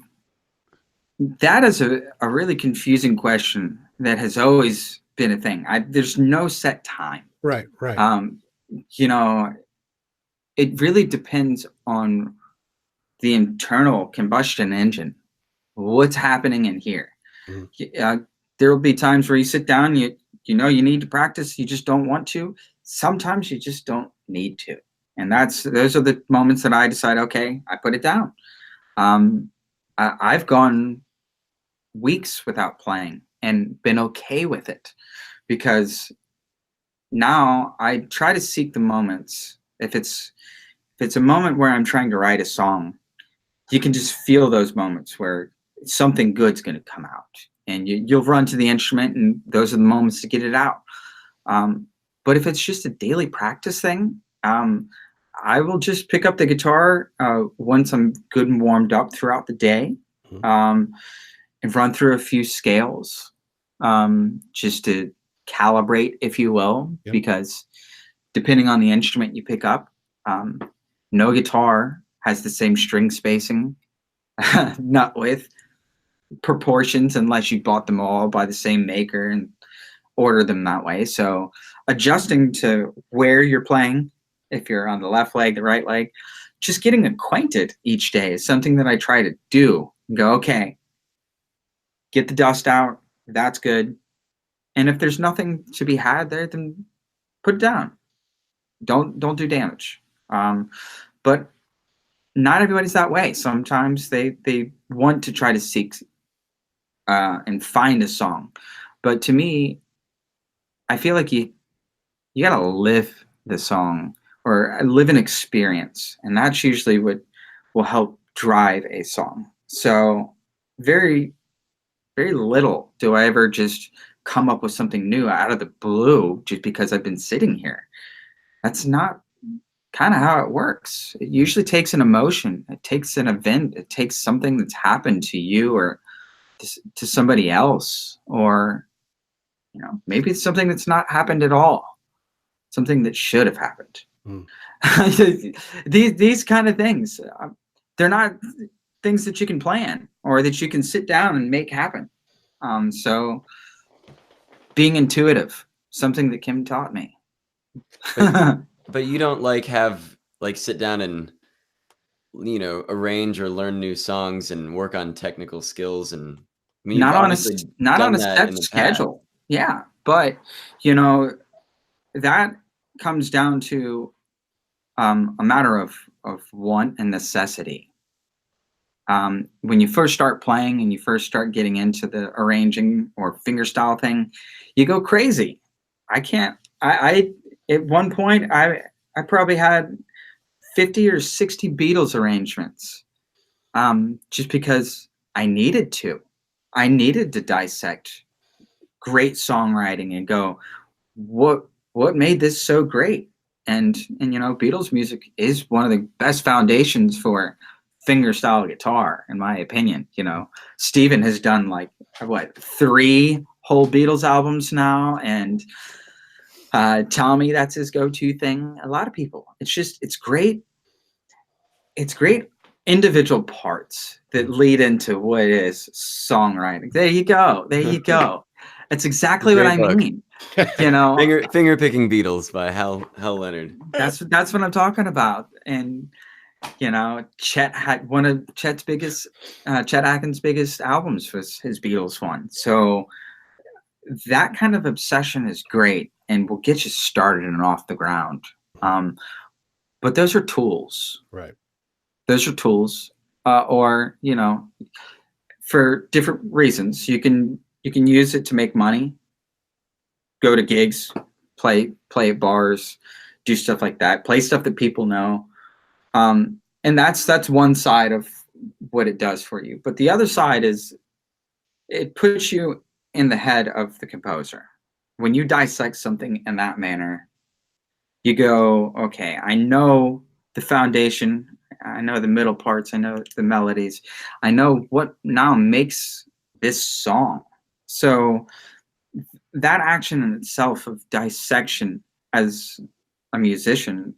Speaker 3: is a really confusing question that has always been a thing. There's no set time.
Speaker 2: Right.
Speaker 3: It really depends on the internal combustion engine. What's happening in here? Mm-hmm. There will be times where you sit down, you need to practice, you just don't want to. Sometimes you just don't need to. And those are the moments that I decide, okay, I put it down. I've gone weeks without playing and been okay with it, because now I try to seek the moments. If it's a moment where I'm trying to write a song, you can just feel those moments where something good's going to come out, and you'll run to the instrument, and those are the moments to get it out. But if it's just a daily practice thing, I will just pick up the guitar once I'm good and warmed up throughout the day, and run through a few scales, just to calibrate, if you will, because depending on the instrument you pick up, no guitar has the same string spacing, not with proportions, unless you bought them all by the same maker and order them that way. So adjusting to where you're playing, if you're on the left leg, the right leg, just getting acquainted each day is something that I try to do. Go, okay, get the dust out. That's good. And if there's nothing to be had there, then put it down. Don't do damage. But not everybody's that way. Sometimes they want to try to seek and find a song. But to me, I feel like you gotta live the song or live an experience, and that's usually what will help drive a song. So very, very little do I ever just come up with something new out of the blue just because I've been sitting here. That's not kind of how it works. It usually takes an emotion. It takes an event. It takes something that's happened to you or to somebody else, or maybe it's something that's not happened at all, something that should have happened. These kind of things, they're not things that you can plan or that you can sit down and make happen. So being intuitive, something that Kim taught me.
Speaker 1: But you don't sit down and arrange or learn new songs and work on technical skills, and I mean,
Speaker 3: not on a set schedule. Yeah, but that comes down to a matter of want and necessity. When you first start playing and you first start getting into the arranging or fingerstyle thing, you go crazy. I at one point I probably had 50 or 60 Beatles arrangements, just because I needed to dissect great songwriting and go, what made this so great? And Beatles music is one of the best foundations for fingerstyle guitar, in my opinion. Stephen has done 3 whole Beatles albums now, and Tommy, that's his go-to thing. A lot of people, it's great. It's great individual parts that lead into what is songwriting. There you go. That's exactly what I mean.
Speaker 1: Finger Picking Beatles by Hal Leonard.
Speaker 3: That's what I'm talking about. And Chet had one of Chet Atkins' biggest albums was his Beatles one. So that kind of obsession is great and will get you started and off the ground. But those are tools,
Speaker 2: right?
Speaker 3: Those are tools, or for different reasons. You can use it to make money, go to gigs, play at bars, do stuff like that, play stuff that people know. And that's one side of what it does for you. But the other side is it puts you in the head of the composer. When you dissect something in that manner, you go, okay, I know the foundation, I know the middle parts, I know the melodies, I know what now makes this song. So that action in itself of dissection as a musician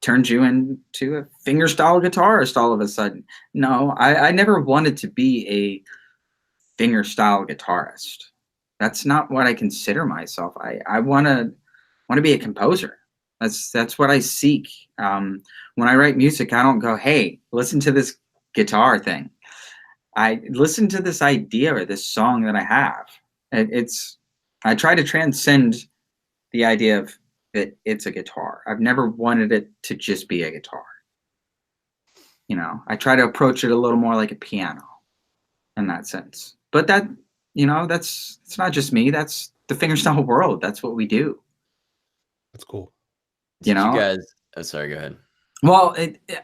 Speaker 3: turns you into a fingerstyle guitarist all of a sudden. No, I never wanted to be a fingerstyle guitarist. That's not what I consider myself. I want to be a composer. That's what I seek. When I write music, I don't go, hey, listen to this guitar thing. I listen to this idea or this song that I have. I try to transcend the idea of that it's a guitar. I've never wanted it to just be a guitar. I try to approach it a little more like a piano in that sense. but that, it's not just me. That's the fingerstyle world. That's what we do.
Speaker 2: That's cool.
Speaker 1: Did you guys? Oh, sorry. Go ahead.
Speaker 3: Well,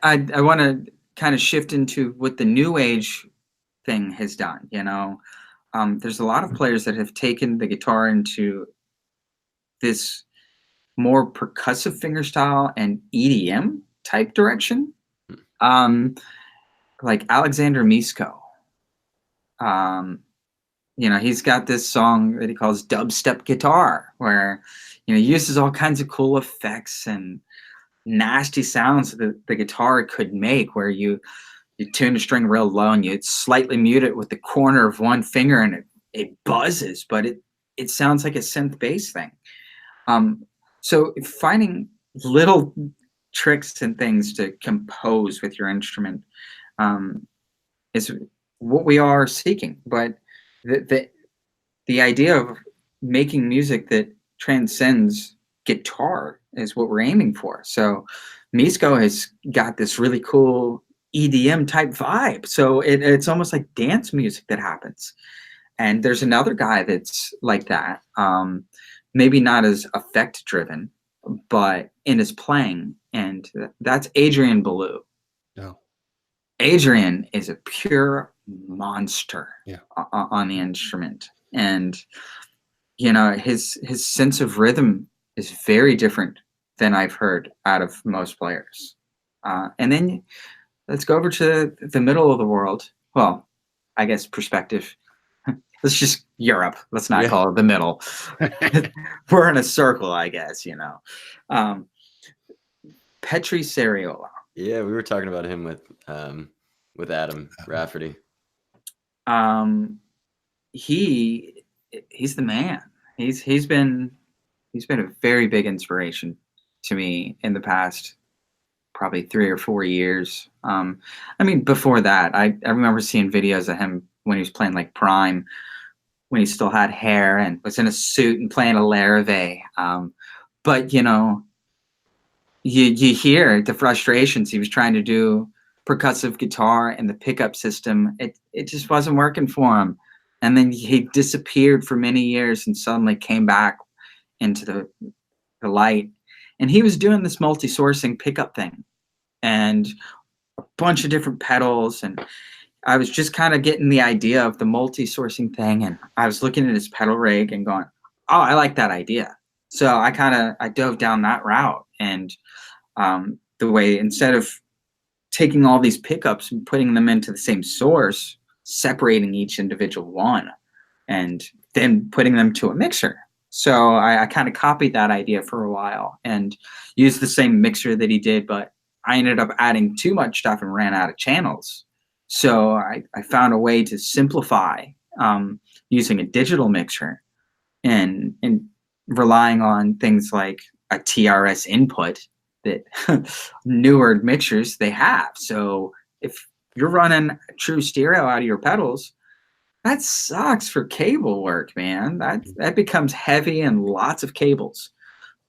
Speaker 3: I want to kind of shift into what the new age thing has done. There's a lot of players that have taken the guitar into this more percussive fingerstyle and EDM type direction. Like Alexander Misko. He's got this song that he calls dubstep guitar, where he uses all kinds of cool effects and nasty sounds that the guitar could make, where you tune the string real low and you slightly mute it with the corner of one finger and it buzzes, but it sounds like a synth bass thing. So finding little tricks and things to compose with your instrument is what we are seeking. But the idea of making music that transcends guitar is what we're aiming for. So Misko has got this really cool EDM type vibe. So it's almost like dance music that happens. And there's another guy that's like that. Maybe not as effect driven, but in his playing. And that's Adrian Ballou.
Speaker 2: No.
Speaker 3: Adrian is a pure monster
Speaker 2: yeah.
Speaker 3: on the instrument. And, his sense of rhythm is very different than I've heard out of most players. And then let's go over to the middle of the world. Well, I guess perspective. Let's just Europe. Let's not call it the middle. We're in a circle, I guess, Petri Sariola.
Speaker 1: Yeah, we were talking about him with Adam Rafferty.
Speaker 3: He's the man. He's been a very big inspiration to me in the past probably 3 or 4 years. Before that, I remember seeing videos of him when he was playing like Prime, when he still had hair and was in a suit and playing a Larrivee. But you hear the frustrations. He was trying to do percussive guitar and the pickup system. It just wasn't working for him. And then he disappeared for many years and suddenly came back into the light. And he was doing this multi-sourcing pickup thing and a bunch of different pedals. And I was just kind of getting the idea of the multi-sourcing thing. And I was looking at his pedal rig and going, oh, I like that idea. So I dove down that route. And the way, instead of taking all these pickups and putting them into the same source, separating each individual one and then putting them to a mixer. So I kind of copied that idea for a while and used the same mixer that he did, but I ended up adding too much stuff and ran out of channels. So I found a way to simplify using a digital mixer and relying on things like a TRS input that newer mixers they have. So if you're running true stereo out of your pedals, that sucks for cable work, man. That becomes heavy and lots of cables.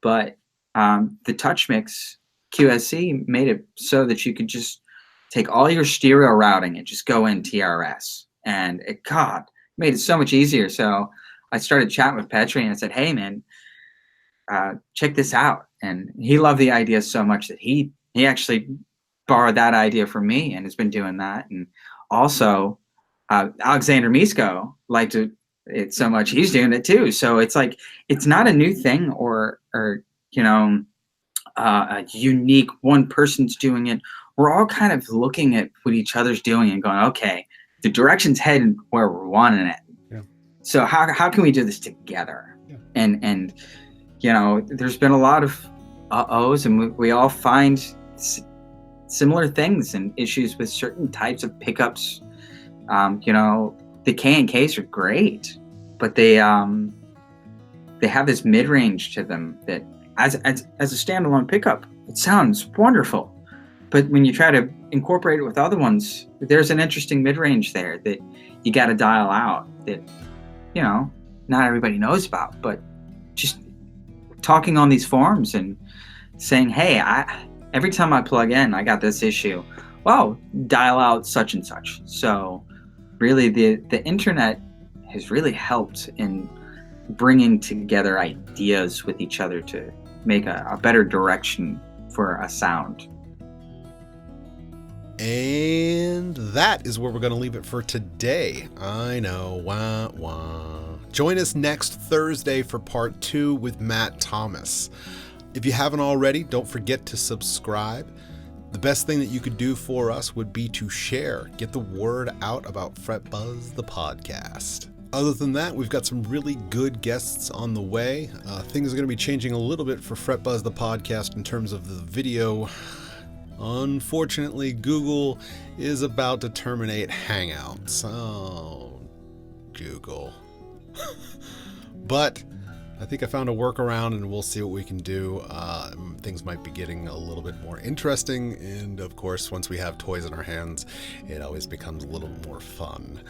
Speaker 3: But the Touch Mix QSC made it so that you could just take all your stereo routing and just go in TRS. And it made it so much easier. So I started chatting with Petri and I said, hey, man, check this out. And he loved the idea so much that he actually borrowed that idea from me and has been doing that. And also Alexander Misko liked it so much he's doing it too. So it's like it's not a new thing or a unique one person's doing it. We're all kind of looking at what each other's doing and going, okay, the direction's heading where we're wanting it.
Speaker 2: Yeah.
Speaker 3: So how can we do this together?
Speaker 2: Yeah.
Speaker 3: And there's been a lot of uh-ohs, and we all find similar things and issues with certain types of pickups. The K&Ks are great, but they have this mid-range to them that as a standalone pickup, it sounds wonderful. But when you try to incorporate it with other ones, there's an interesting mid-range there that you got to dial out that, not everybody knows about. But just talking on these forums and saying, hey, every time I plug in, I got this issue. Well, dial out such and such. So really the internet has really helped in bringing together ideas with each other to make a better direction for a sound.
Speaker 2: And that is where we're going to leave it for today. I know, wah, wah. Join us next Thursday for part 2 with Matt Thomas. If you haven't already, don't forget to subscribe. The best thing that you could do for us would be to share, get the word out about Fret Buzz the podcast. Other than that, we've got some really good guests on the way. Things are going to be changing a little bit for Fret Buzz the podcast in terms of the video. Unfortunately, Google is about to terminate Hangouts. Oh, Google. But I think I found a workaround, and we'll see what we can do. Things might be getting a little bit more interesting, and of course, once we have toys in our hands, it always becomes a little more fun.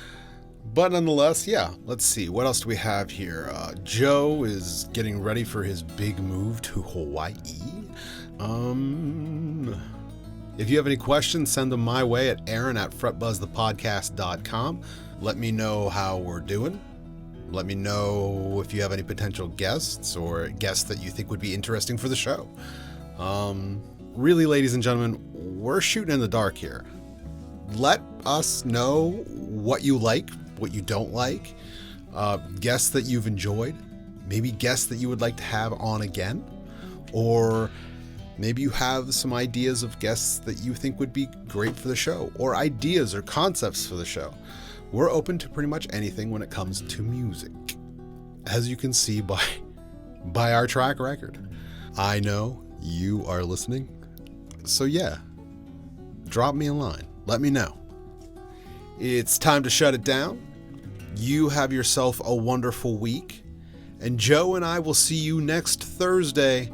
Speaker 2: But nonetheless, yeah, let's see. What else do we have here? Joe is getting ready for his big move to Hawaii. If you have any questions, send them my way at aaron@fretbuzzthepodcast.com. Let me know how we're doing. Let me know if you have any potential guests or guests that you think would be interesting for the show. Really, ladies and gentlemen, we're shooting in the dark here. Let us know what you like, what you don't like, guests that you've enjoyed, maybe guests that you would like to have on again, or maybe you have some ideas of guests that you think would be great for the show, or ideas or concepts for the show. We're open to pretty much anything when it comes to music, as you can see by our track record. I know you are listening, so yeah, drop me a line. Let me know. It's time to shut it down. You have yourself a wonderful week, and Joe and I will see you next Thursday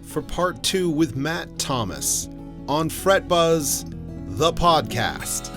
Speaker 2: for part 2 with Matt Thomas on Fret Buzz, the podcast.